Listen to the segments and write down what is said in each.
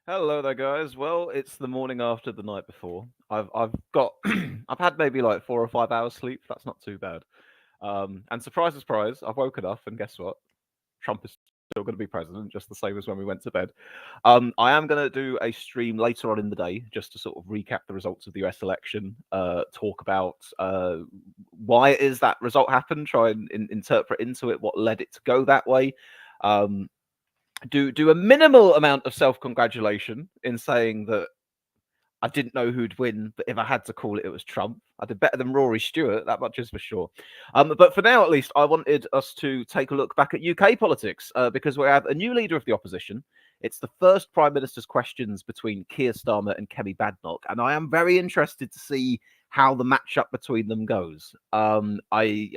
Hello there, guys. Well, it's the morning after the night before. I've got I've had maybe like 4 or 5 hours sleep. That's not too bad. And surprise, surprise, I've woken up and guess what? Trump is still going to be president, just the same as when we went to bed. I am going to do a stream later on in the day just to sort of recap the results of the US election, talk about why it is that result happened, try and interpret into it what led it to go that way. Um, do a minimal amount of self-congratulation in saying that I didn't know who'd win, but if I had to call it, it was Trump. I did better than Rory Stewart, that much is for sure. But for now, at least, I wanted us to take a look back at UK politics because we have a new leader of the opposition. It's the first Prime Minister's questions between Keir Starmer and Kemi Badenoch, and I am very interested to see how the matchup between them goes. I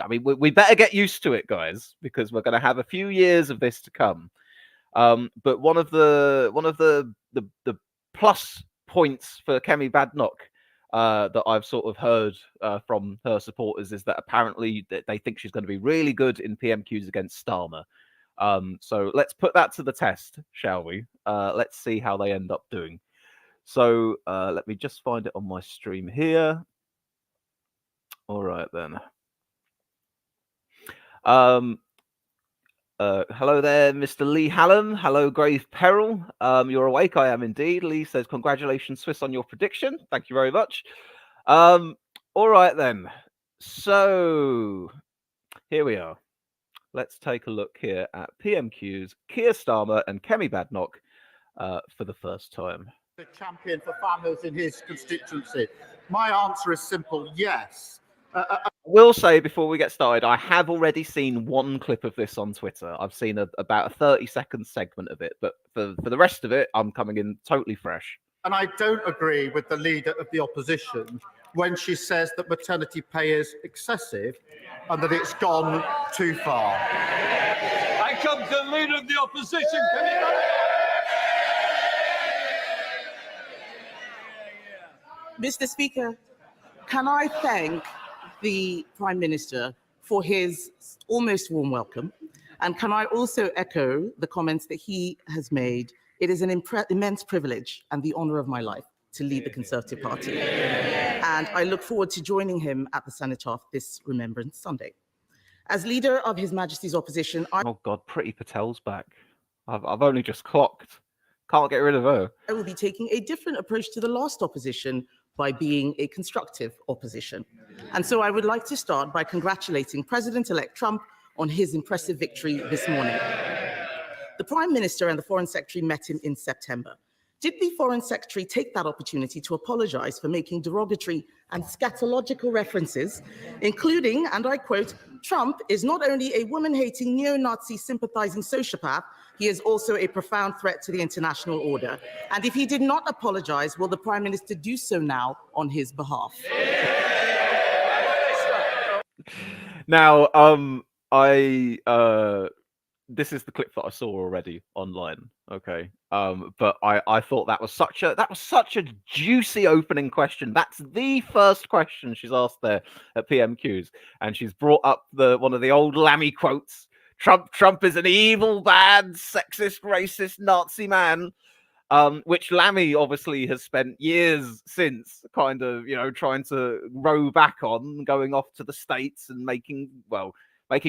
mean, we better get used to it, guys, because we're going to have a few years of this to come. But one of the plus points for Kemi Badenoch that I've sort of heard from her supporters is that apparently they think she's going to be really good in PMQs against Starmer. So let's put that to the test, shall we? Let's see how they end up doing. So let me just find it on my stream here. All right then. Hello there, Mr. Lee Hallam. Hello, Grave Peril. You're awake. I am indeed. Lee says, congratulations, Swiss, on your prediction. Thank you very much. All right, then. So here we are. Let's take a look here at PMQs, Keir Starmer and Kemi Badenoch for the first time. The champion for farmers in his constituency. My answer is simple, yes. I will say before we get started, I have already seen one clip of this on Twitter. I've seen about a 30-second segment of it, but for the rest of it, I'm coming in totally fresh. And I don't agree with the leader of the opposition when she says that maternity pay is excessive and that it's gone too far. I come to the leader of the opposition. Mr. Speaker, can I thank the Prime Minister for his almost warm welcome? And can I also echo the comments that he has made? It is an immense privilege and the honour of my life to lead the Conservative Party. And I look forward to joining him at the Cenotaph this Remembrance Sunday. As leader of His Majesty's opposition, Oh God, Priti Patel's back. I've only just clocked. Can't get rid of her. I will be taking a different approach to the last opposition by being a constructive opposition. And so I would like to start by congratulating President-elect Trump on his impressive victory this morning. The Prime Minister and the Foreign Secretary met him in September. Did the Foreign Secretary take that opportunity to apologize for making derogatory and scatological references, including, and I quote, Trump is not only a woman-hating, neo-Nazi sympathizing sociopath, he is also a profound threat to the international order. And if he did not apologize, will the Prime Minister do so now on his behalf? Now, this is the clip that I saw already online. Okay. But I thought that was such a juicy opening question. That's the first question she's asked there at PMQs, and she's brought up one of the old Lammy quotes. Trump is an evil, bad, sexist, racist, Nazi man. Which Lammy obviously has spent years since kind of, trying to row back on, going off to the States and making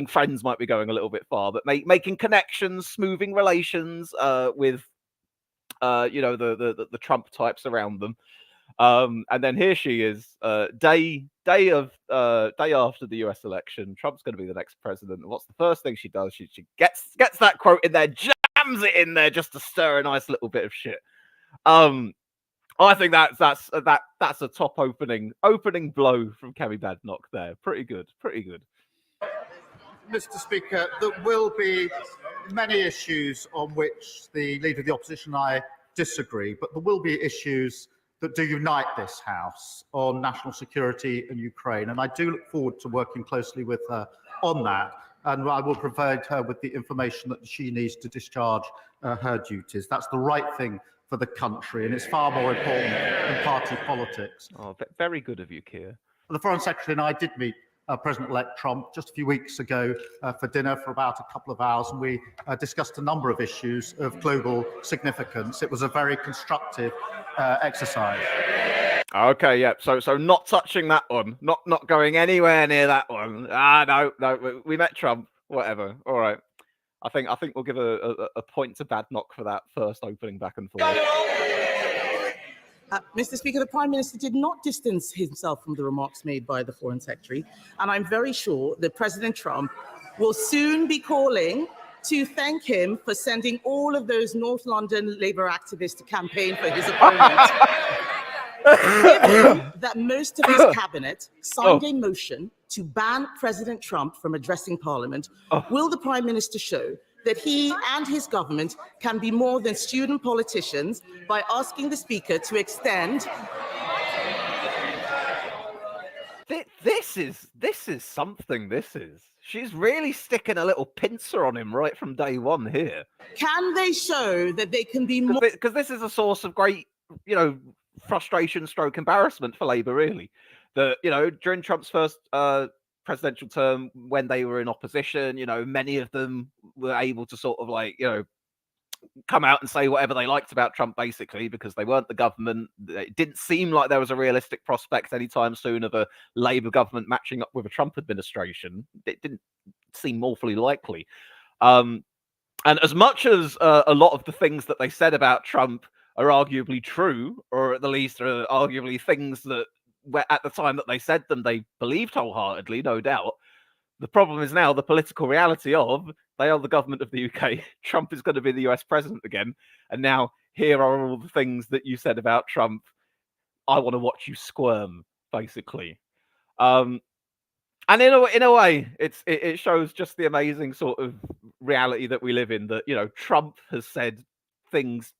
friends might be going a little bit far, but making connections, smoothing relations with, the Trump types around them. And then here she is, day after the US election. Trump's going to be the next president. And what's the first thing she does? She gets that quote in there, jams it in there just to stir a nice little bit of shit. I think that's a top opening blow from Kemi Badenoch there. Pretty good. Mr. Speaker, there will be many issues on which the Leader of the Opposition and I disagree, but there will be issues that do unite this House on national security and Ukraine. And I do look forward to working closely with her on that. And I will provide her with the information that she needs to discharge her duties. That's the right thing for the country, and it's far more important than party politics. Oh, very good of you, Keir. The Foreign Secretary and I did meet President-elect Trump just a few weeks ago for dinner for about a couple of hours, and we discussed a number of issues of global significance. It was a very constructive exercise. Okay, yeah. So not touching that one, not going anywhere near that one. No. We met Trump. Whatever. All right. I think we'll give a point to Badnock for that first opening back and forth. Mr. Speaker, the Prime Minister did not distance himself from the remarks made by the Foreign Secretary, and I'm very sure that President Trump will soon be calling to thank him for sending all of those North London Labour activists to campaign for his opponent. Given that most of his cabinet signed a motion to ban President Trump from addressing Parliament, will the Prime Minister show that he and his government can be more than student politicians by asking the Speaker to extend? This is something. She's really sticking a little pincer on him right from day one here. Can they show that they can be more? Because this is a source of great, frustration stroke embarrassment for Labour, really. That, during Trump's first presidential term, when they were in opposition, many of them were able to sort of come out and say whatever they liked about Trump, basically, because they weren't the government. It didn't seem like there was a realistic prospect anytime soon of a Labour government matching up with a Trump administration. It didn't seem awfully likely. And as much as a lot of the things that they said about Trump are arguably true, or at the least are arguably things that at the time that they said them, they believed wholeheartedly, no doubt. The problem is now the political reality of they are the government of the UK. Trump is going to be the US president again. And now here are all the things that you said about Trump. I want to watch you squirm, basically. And in a way, it shows just the amazing sort of reality that we live in, that, Trump has said things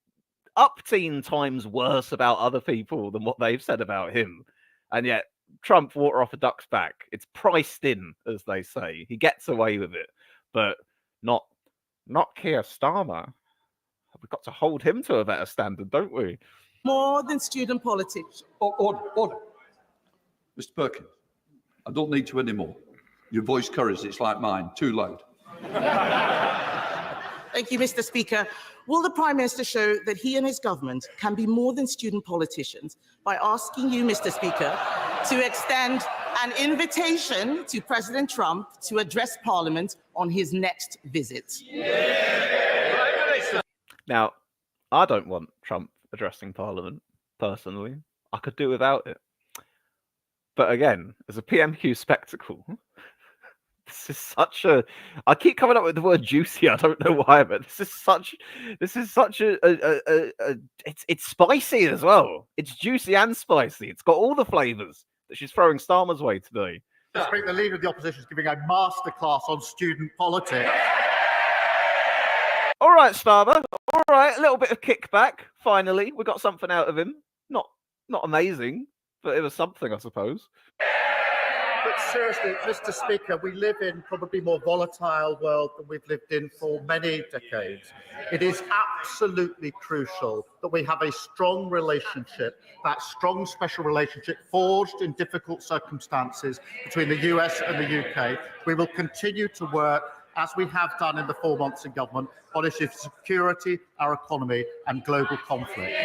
up-teen times worse about other people than what they've said about him. And yet Trump water off a duck's back. It's priced in, as they say. He gets away with it, but not Keir Starmer. We've got to hold him to a better standard, don't we? More than student politics. Order. Mr. Perkins, I don't need to anymore. Your voice curries, it's like mine, too loud. Thank you, Mr. Speaker. Will the Prime Minister show that he and his government can be more than student politicians by asking you, Mr. Speaker, to extend an invitation to President Trump to address Parliament on his next visit? Now, I don't want Trump addressing Parliament, personally. I could do without it. But again, as a PMQ spectacle, this is such a. I keep coming up with the word juicy. I don't know why, but this is such a. It's spicy as well. It's juicy and spicy. It's got all the flavors that she's throwing Starmer's way today. The Leader of the Opposition is giving a masterclass on student politics. All right, Starmer. All right, a little bit of kickback. Finally, we got something out of him. Not amazing, but it was something, I suppose. But seriously, Mr. Speaker, we live in probably more volatile world than we've lived in for many decades. It is absolutely crucial that we have a strong relationship, that strong special relationship forged in difficult circumstances between the US and the UK. We will continue to work, as we have done in the 4 months in government, on issues of security, our economy, and global conflict.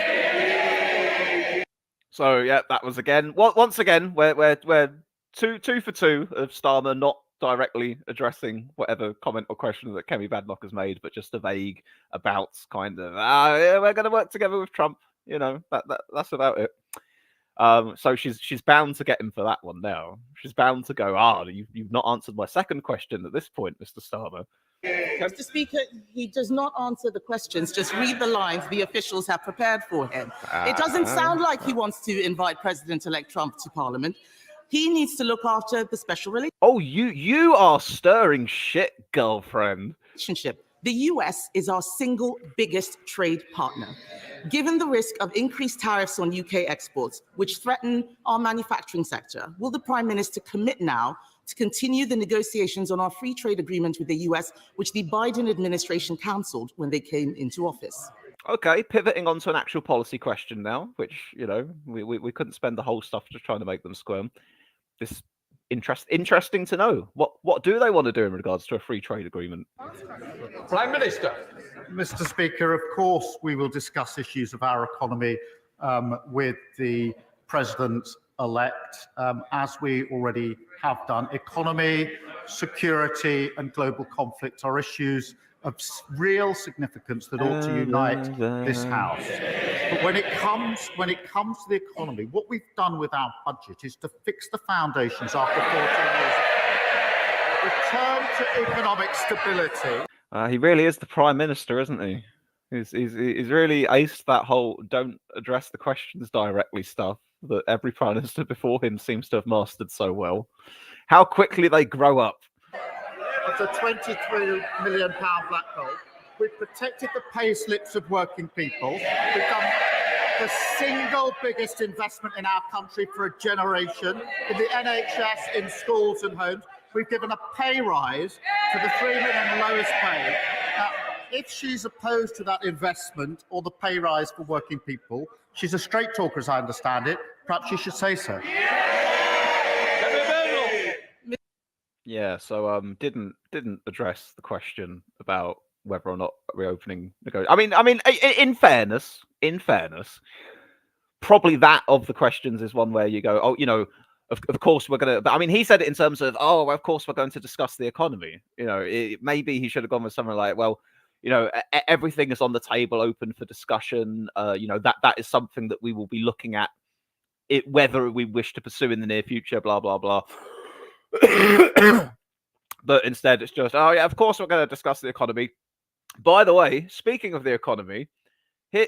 So yeah, that was again. Once again, we're two for two of Starmer not directly addressing whatever comment or question that Kemi Badnock has made, but just a vague about kind of yeah, we're going to work together with Trump. That's about it. So she's bound to get him for that one now. She's bound to go, you've not answered my second question at this point, Mr. Starmer. Mr. Speaker, he does not answer the questions, just read the lines the officials have prepared for him. It doesn't sound like he wants to invite President-elect Trump to Parliament. He needs to look after the special relationship. Oh, you are stirring shit, girlfriend. The US is our single biggest trade partner. Given the risk of increased tariffs on UK exports, which threaten our manufacturing sector, will the Prime Minister commit now to continue the negotiations on our free trade agreement with the US, which the Biden administration cancelled when they came into office? Okay, pivoting onto an actual policy question now, which, we couldn't spend the whole stuff just trying to make them squirm. This Interesting to know. What do they want to do in regards to a free trade agreement? Prime Minister. Mr. Speaker, of course, we will discuss issues of our economy with the President-elect, as we already have done. Economy, security and global conflict are issues of real significance that ought to unite this House. But when it comes to the economy, what we've done with our budget is to fix the foundations after 14 years. Return to economic stability. He really is the Prime Minister, isn't he? He's really aced that whole don't address the questions directly stuff that every Prime Minister before him seems to have mastered so well. How quickly they grow up. Of the £23 million black hole, we've protected the pay slips of working people. We've done the single biggest investment in our country for a generation in the NHS, in schools and homes. We've given a pay rise to the 3 million lowest paid. Now, if she's opposed to that investment or the pay rise for working people, she's a straight talker, as I understand it. Perhaps she should say so. Yeah, so didn't address the question about whether or not reopening negotiations. I mean, in fairness, probably that of the questions is one where you go, oh, you know, of course we're gonna. But I mean, he said it in terms of, oh, of course we're going to discuss the economy. You know, maybe he should have gone with something like, well, you know, everything is on the table, open for discussion. You know, that is something that we will be looking at, it whether we wish to pursue in the near future. Blah blah blah. But instead, it's just, oh yeah, of course we're going to discuss the economy. By the way, speaking of the economy, we're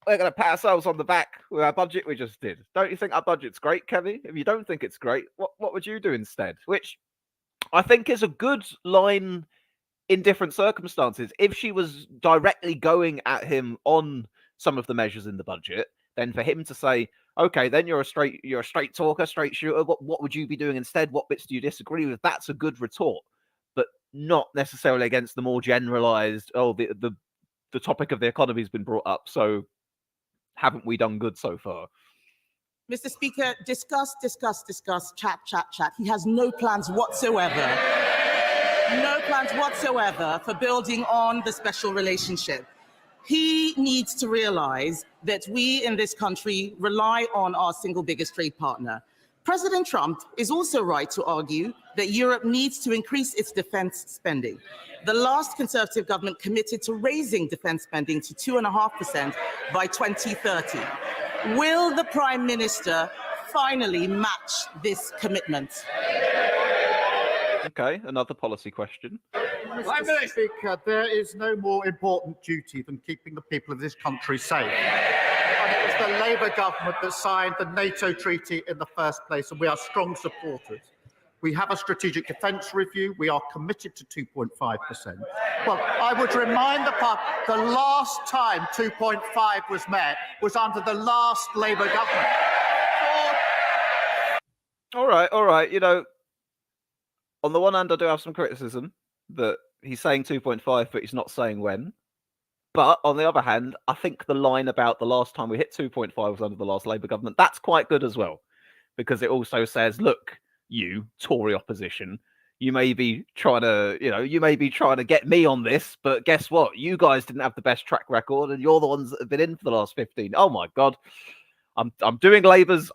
going to pat ourselves on the back with our budget we just did. Don't you think our budget's great, Kemi? If you don't think it's great, what would you do instead? Which I think is a good line in different circumstances. If she was directly going at him on some of the measures in the budget, then for him to say, okay, then you're a straight talker, straight shooter. What would you be doing instead? What bits do you disagree with? That's a good retort, but not necessarily against the more generalized, oh, the topic of the economy has been brought up, so haven't we done good so far? Mr. Speaker, discuss, chat. He has no plans whatsoever. No plans whatsoever for building on the special relationship. He needs to realize that we in this country rely on our single biggest trade partner. President Trump is also right to argue that Europe needs to increase its defense spending. The last Conservative government committed to raising defense spending to 2.5% by 2030. Will the Prime Minister finally match this commitment? Okay, another policy question. Mr. Speaker, there is no more important duty than keeping the people of this country safe. And it was the Labour government that signed the NATO treaty in the first place, and we are strong supporters. We have a strategic defence review. We are committed to 2.5%. Well, I would remind the last time 2.5 was met was under the last Labour government. All right. You know, on the one hand, I do have some criticism that he's saying 2.5, but he's not saying when. But on the other hand, I think the line about the last time we hit 2.5 was under the last Labour government, that's quite good as well. Because it also says, look, you, Tory opposition, you may be trying to get me on this, but guess what? You guys didn't have the best track record, and you're the ones that have been in for the last 15. Oh my God. I'm doing Labour's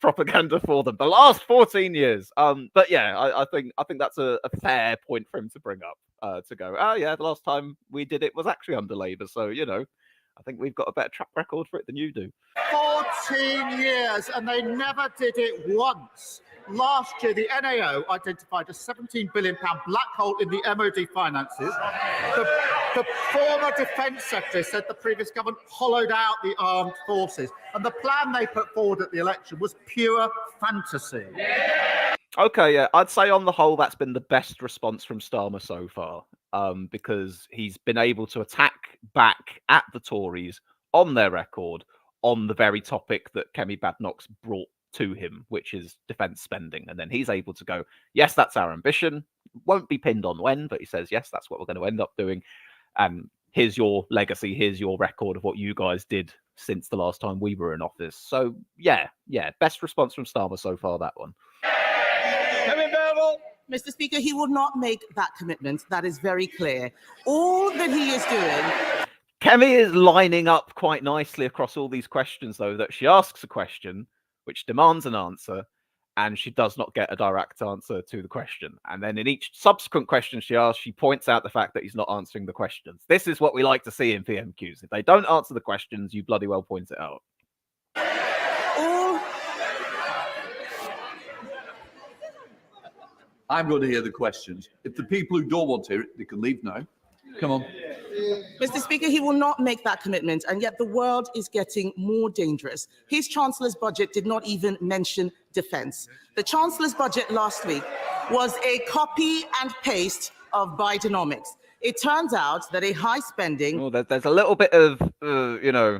propaganda for them the last 14 years. But yeah, I think that's a fair point for him to bring up. To go, oh yeah, the last time we did it was actually under Labour, so you know, I think we've got a better track record for it than you do. 14 years, and they never did it once. Last year, the NAO identified a £17 billion black hole in the MOD finances. The former Defence Secretary said the previous government hollowed out the armed forces, and the plan they put forward at the election was pure fantasy. Okay, yeah, I'd say on the whole that's been the best response from Starmer so far, because he's been able to attack back at the Tories on their record on the very topic that Kemi Badenoch's brought to him, which is defence spending. And then he's able to go, yes, that's our ambition. Won't be pinned on when, but he says, yes, that's what we're going to end up doing. And here's your legacy. Here's your record of what you guys did since the last time we were in office. So, yeah, best response from Starmer so far, that one. Mr. Speaker, he will not make that commitment. That is very clear. All that he is doing. Kemi is lining up quite nicely across all these questions, though, that she asks a question which demands an answer, and she does not get a direct answer to the question. And then in each subsequent question she asks, she points out the fact that he's not answering the questions. This is what we like to see in PMQs. If they don't answer the questions, you bloody well point it out. I'm going to hear the questions. If the people who don't want to hear it, they can leave now. Come on. Mr. Speaker, he will not make that commitment, and yet the world is getting more dangerous. His Chancellor's budget did not even mention defense. The Chancellor's budget last week was a copy and paste of Bidenomics. It turns out that a high spending... Well, there's a little bit of,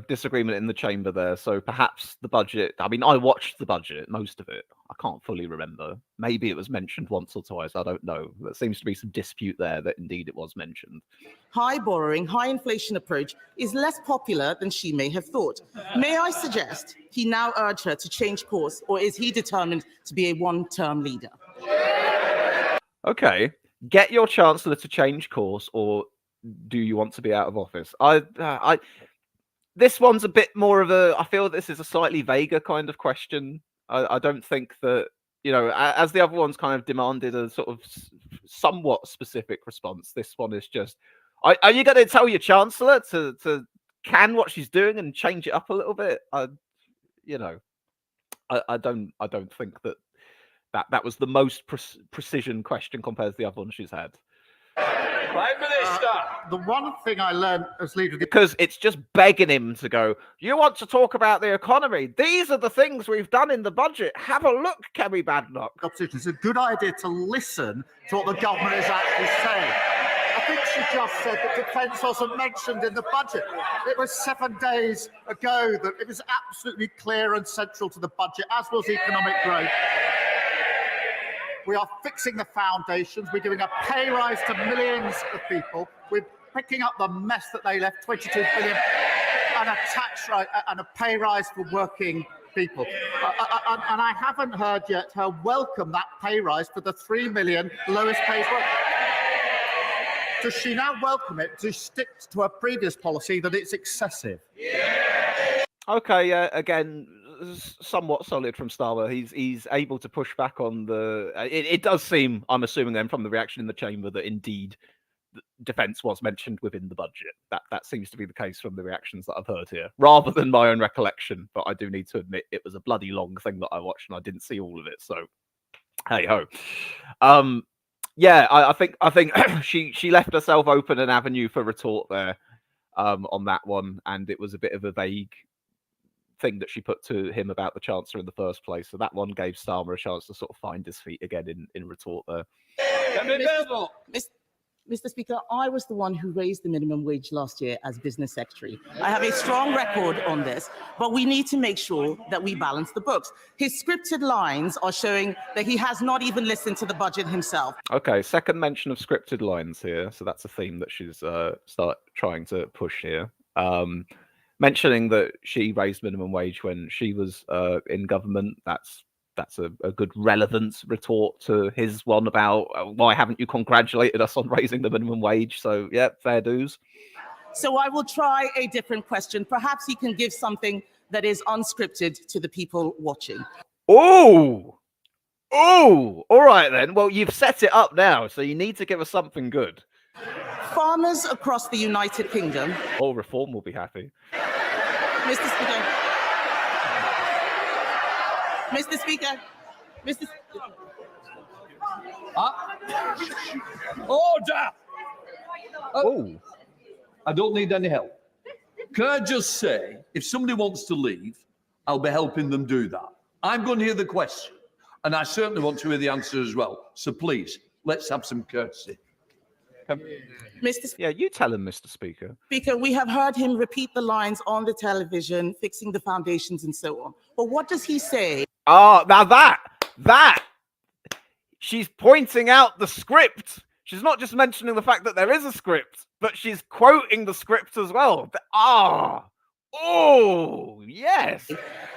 disagreement in the chamber there. So perhaps the budget... I mean, I watched the budget, most of it. I can't fully remember. Maybe it was mentioned once or twice. I don't know. There seems to be some dispute there that indeed it was mentioned. High borrowing, high inflation approach is less popular than she may have thought. May I suggest he now urge her to change course, or is he determined to be a one-term leader? Okay. Get your Chancellor to change course, or do you want to be out of office? This one's a bit more of a... I feel this is a slightly vaguer kind of question. I don't think that, as the other ones kind of demanded a sort of somewhat specific response, this one is just, are you going to tell your Chancellor to can what she's doing and change it up a little bit? I don't think that was the most precision question compared to the other one she's had. Prime Minister. The one thing I learned as leader of the Because it's just begging him to go, you want to talk about the economy? These are the things we've done in the budget. Have a look, Kemi Badnock. opposition, it's a good idea to listen to what the government is actually saying. I think she just said that defence wasn't mentioned in the budget. It was 7 days ago that it was absolutely clear and central to the budget, as was economic growth. We are fixing the foundations. We're giving a pay rise to millions of people. We're picking up the mess that they left, 22 billion, and a tax rise and a pay rise for working people. And I haven't heard yet her welcome that pay rise for the 3 million lowest paid workers. Does she now welcome it to stick to her previous policy that it's excessive? Okay, again, somewhat solid from Starmer. He's able to push back on the... It does seem, I'm assuming then from the reaction in the chamber, that indeed defence was mentioned within the budget. That seems to be the case from the reactions that I've heard here, rather than my own recollection. But I do need to admit it was a bloody long thing that I watched and I didn't see all of it. So, hey ho. Yeah, I think she left herself open an avenue for retort there on that one, and it was a bit of a vague thing that she put to him about the Chancellor in the first place. So that one gave Starmer a chance to sort of find his feet again in retort there. Mr. Speaker, I was the one who raised the minimum wage last year as business secretary. I have a strong record on this, but we need to make sure that we balance the books. His scripted lines are showing that he has not even listened to the budget himself. Okay, second mention of scripted lines here. So that's a theme that she's trying to push here. Mentioning that she raised minimum wage when she was in government, that's a good relevant retort to his one about why haven't you congratulated us on raising the minimum wage? So, yeah, fair dues. So I will try a different question. Perhaps he can give something that is unscripted to the people watching. Oh, all right then. Well, you've set it up now, so you need to give us something good. Farmers across the United Kingdom. All Reform will be happy. Mr. Speaker. Mr. Speaker. Mr. Order! Oh, I don't need any help. Can I just say, if somebody wants to leave, I'll be helping them do that. I'm going to hear the question, and I certainly want to hear the answer as well. So please, let's have some courtesy. Yeah, you tell him, Mr. Speaker. Speaker, we have heard him repeat the lines on the television, fixing the foundations and so on. But what does he say? Oh, now that she's pointing out the script. She's not just mentioning the fact that there is a script, but she's quoting the script as well. Oh, yes.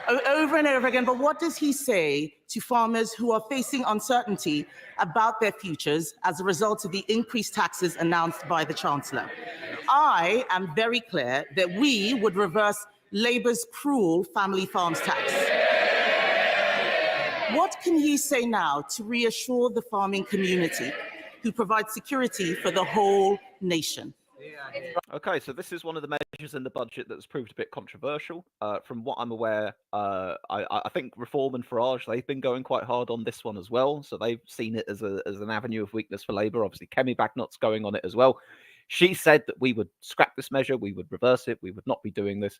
over and over again. But what does he say to farmers who are facing uncertainty about their futures as a result of the increased taxes announced by the Chancellor? I am very clear that we would reverse Labour's cruel family farms tax. What can he say now to reassure the farming community who provide security for the whole nation? Okay, so this is one of the measures in the budget that's proved a bit controversial. From what I'm aware, I think Reform and Farage, they've been going quite hard on this one as well. So they've seen it as an avenue of weakness for Labour. Obviously, Kemi Bagnot's going on it as well. She said that we would scrap this measure, we would reverse it, we would not be doing this.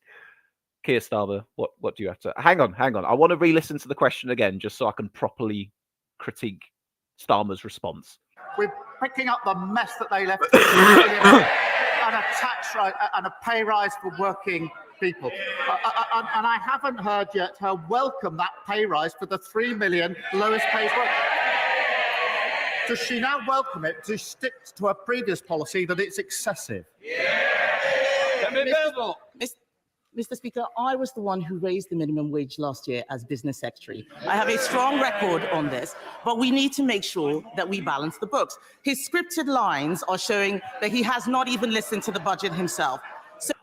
Keir Starmer, what do you have to... Hang on. I want to re-listen to the question again, just so I can properly critique Starmer's response. We're picking up the mess that they left and a tax rise and a pay rise for working people. And I haven't heard yet her welcome that pay rise for the 3 million lowest paid workers. Does she now welcome it? Does she stick to her previous policy that it's excessive? Mr. Speaker, I was the one who raised the minimum wage last year as business secretary. I have a strong record on this, but we need to make sure that we balance the books. His scripted lines are showing that he has not even listened to the budget himself.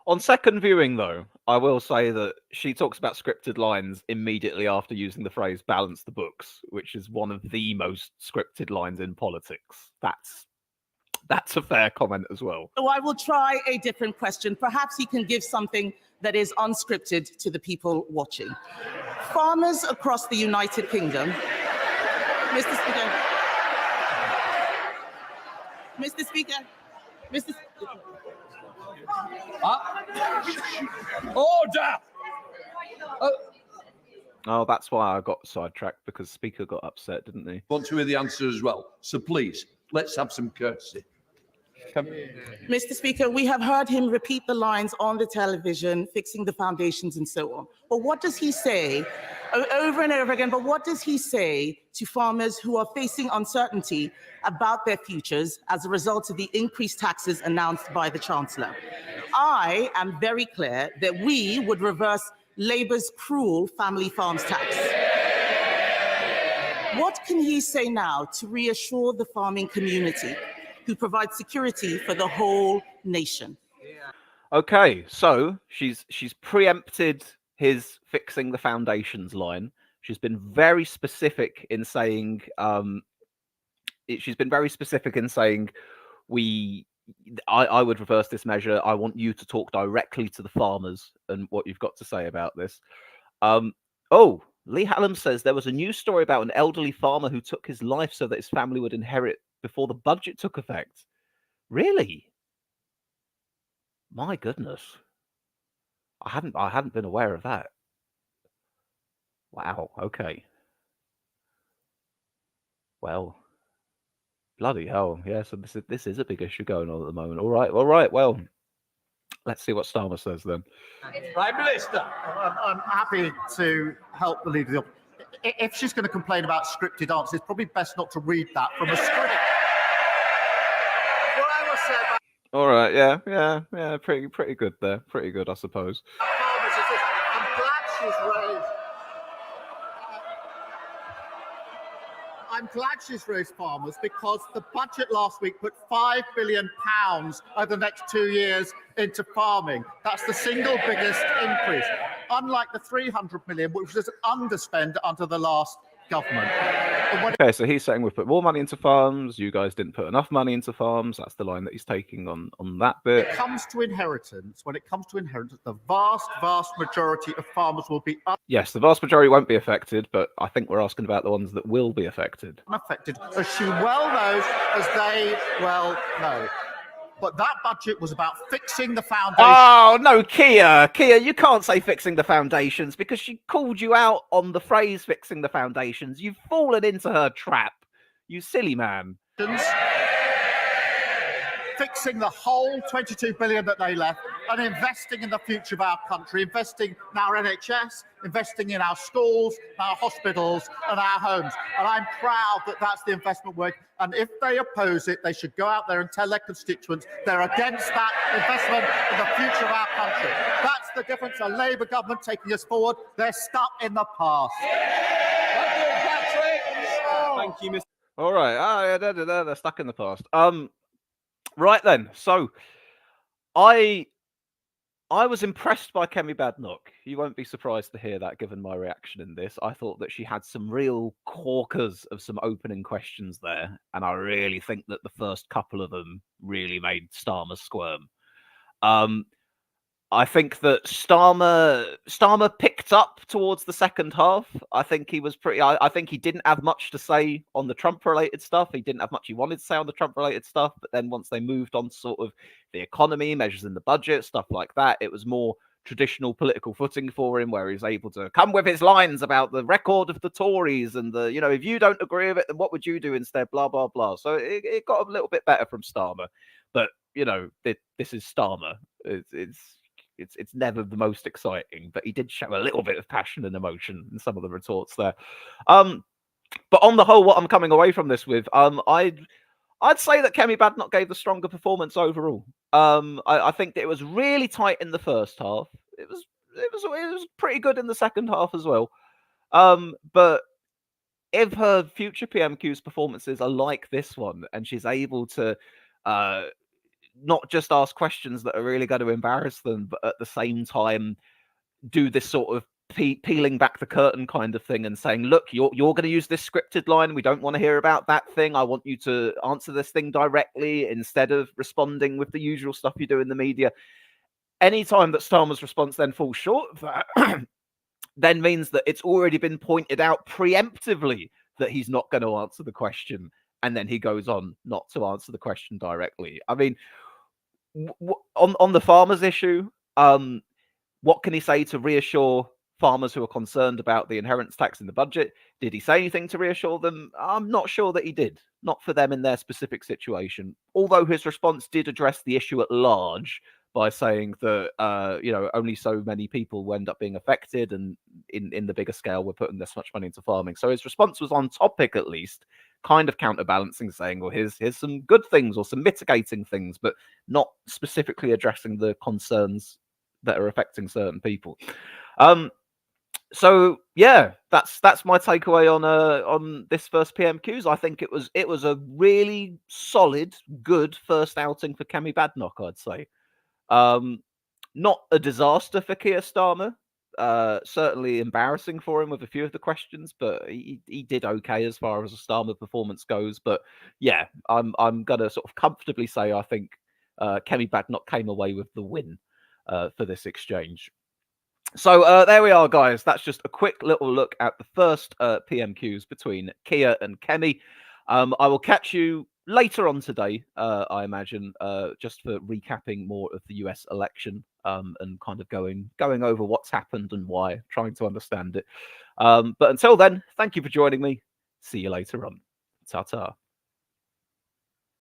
On second viewing, though, I will say that she talks about scripted lines immediately after using the phrase balance the books, which is one of the most scripted lines in politics. That's a fair comment as well. So I will try a different question. Perhaps he can give something that is unscripted to the people watching. Farmers across the United Kingdom, Mr. Speaker, Order! Oh, that's why I got sidetracked, because Speaker got upset, didn't he? Want to hear the answer as well. So please, let's have some courtesy. Mr. Speaker, we have heard him repeat the lines on the television, fixing the foundations and so on. But what does he say over and over again? But what does he say to farmers who are facing uncertainty about their futures as a result of the increased taxes announced by the Chancellor? I am very clear that we would reverse Labour's cruel family farms tax. What can he say now to reassure the farming community who provide security for the whole nation? Okay, so she's preempted his fixing the foundations line. She's been very specific in saying I would reverse this measure. I want you to talk directly to the farmers and what you've got to say about this. Oh, Lee Hallam says there was a news story about an elderly farmer who took his life so that his family would inherit before the budget took effect. Really? My goodness. I hadn't been aware of that. Wow, okay. Well, bloody hell. Yeah, so this is a big issue going on at the moment. All right, well, let's see what Starmer says then. Prime Minister. I'm happy to help the leader of the opposition. If she's going to complain about scripted answers, it's probably best not to read that from a script. What I will say about All right, yeah, pretty good there. Pretty good, I suppose. farmers is this. I'm glad she's raised farmers, because the budget last week put £5 billion over the next 2 years into farming. That's the single biggest increase, unlike the 300 million, which was an underspend under the last government. Okay, so he's saying we've put more money into farms. You guys didn't put enough money into farms. That's the line that he's taking on that bit. When it comes to inheritance, the vast majority of farmers will be Yes, the vast majority won't be affected, but I think we're asking about the ones that will be affected. unaffected, as she well knows, as they well know. But that budget was about fixing the foundation. Oh, no, Keir, you can't say fixing the foundations, because she called you out on the phrase fixing the foundations. You've fallen into her trap, you silly man. Fixing the whole 22 billion that they left and investing in the future of our country, investing in our NHS, investing in our schools, our hospitals and our homes. And I'm proud that that's the investment work. And if they oppose it, they should go out there and tell their constituents they're against that investment in the future of our country. That's the difference. A Labour government taking us forward. They're stuck in the past. Thank you, Mr. All right. Yeah, they're stuck in the past. Right then. So I was impressed by Kemi Badnoch. You won't be surprised to hear that, given my reaction in this. I thought that she had some real corkers of some opening questions there, and I really think that the first couple of them really made Starmer squirm. I think that Starmer picked up towards the second half. I think he was pretty. I think he didn't have much to say on the Trump-related stuff. He didn't have much he wanted to say on the Trump-related stuff. But then once they moved on to sort of the economy, measures in the budget, stuff like that, it was more traditional political footing for him, where he's able to come with his lines about the record of the Tories and the, if you don't agree with it, then what would you do instead? Blah blah blah. So it got a little bit better from Starmer, but this is Starmer. It's never the most exciting, but he did show a little bit of passion and emotion in some of the retorts there. But on the whole, what I'm coming away from this with, I'd say that Kemi Badnoch gave the stronger performance overall. I think that it was really tight in the first half. It was pretty good in the second half as well. But if her future PMQs performances are like this one, and she's able to not just ask questions that are really going to embarrass them, but at the same time do this sort of peeling back the curtain kind of thing and saying, look, you're going to use this scripted line. We don't want to hear about that thing. I want you to answer this thing directly instead of responding with the usual stuff you do in the media. Anytime that Starmer's response then falls short of that, then means that it's already been pointed out preemptively that he's not going to answer the question. And then he goes on not to answer the question directly. I mean, on the farmers issue, what can he say to reassure farmers who are concerned about the inheritance tax in the budget? Did he say anything to reassure them? I'm not sure that he did. Not for them in their specific situation. Although his response did address the issue at large by saying that only so many people will end up being affected, and in the bigger scale, we're putting this much money into farming. So his response was on topic, at least, kind of counterbalancing, saying, well, here's some good things or some mitigating things, but not specifically addressing the concerns that are affecting certain people. So yeah, that's my takeaway on this first PMQs. I think it was a really solid, good first outing for Kemi Badnoch, I'd say. Not a disaster for Keir Starmer. Certainly embarrassing for him with a few of the questions, but he did okay as far as a Starmer performance goes. But yeah, I'm gonna sort of comfortably say I think Kemi Badnoch came away with the win for this exchange. So there we are, guys. That's just a quick little look at the first PMQs between Keir and Kemi. I will catch you later on today, I imagine, just for recapping more of the US election and kind of going over what's happened and why, trying to understand it. But until then, thank you for joining me. See you later on. Ta-ta.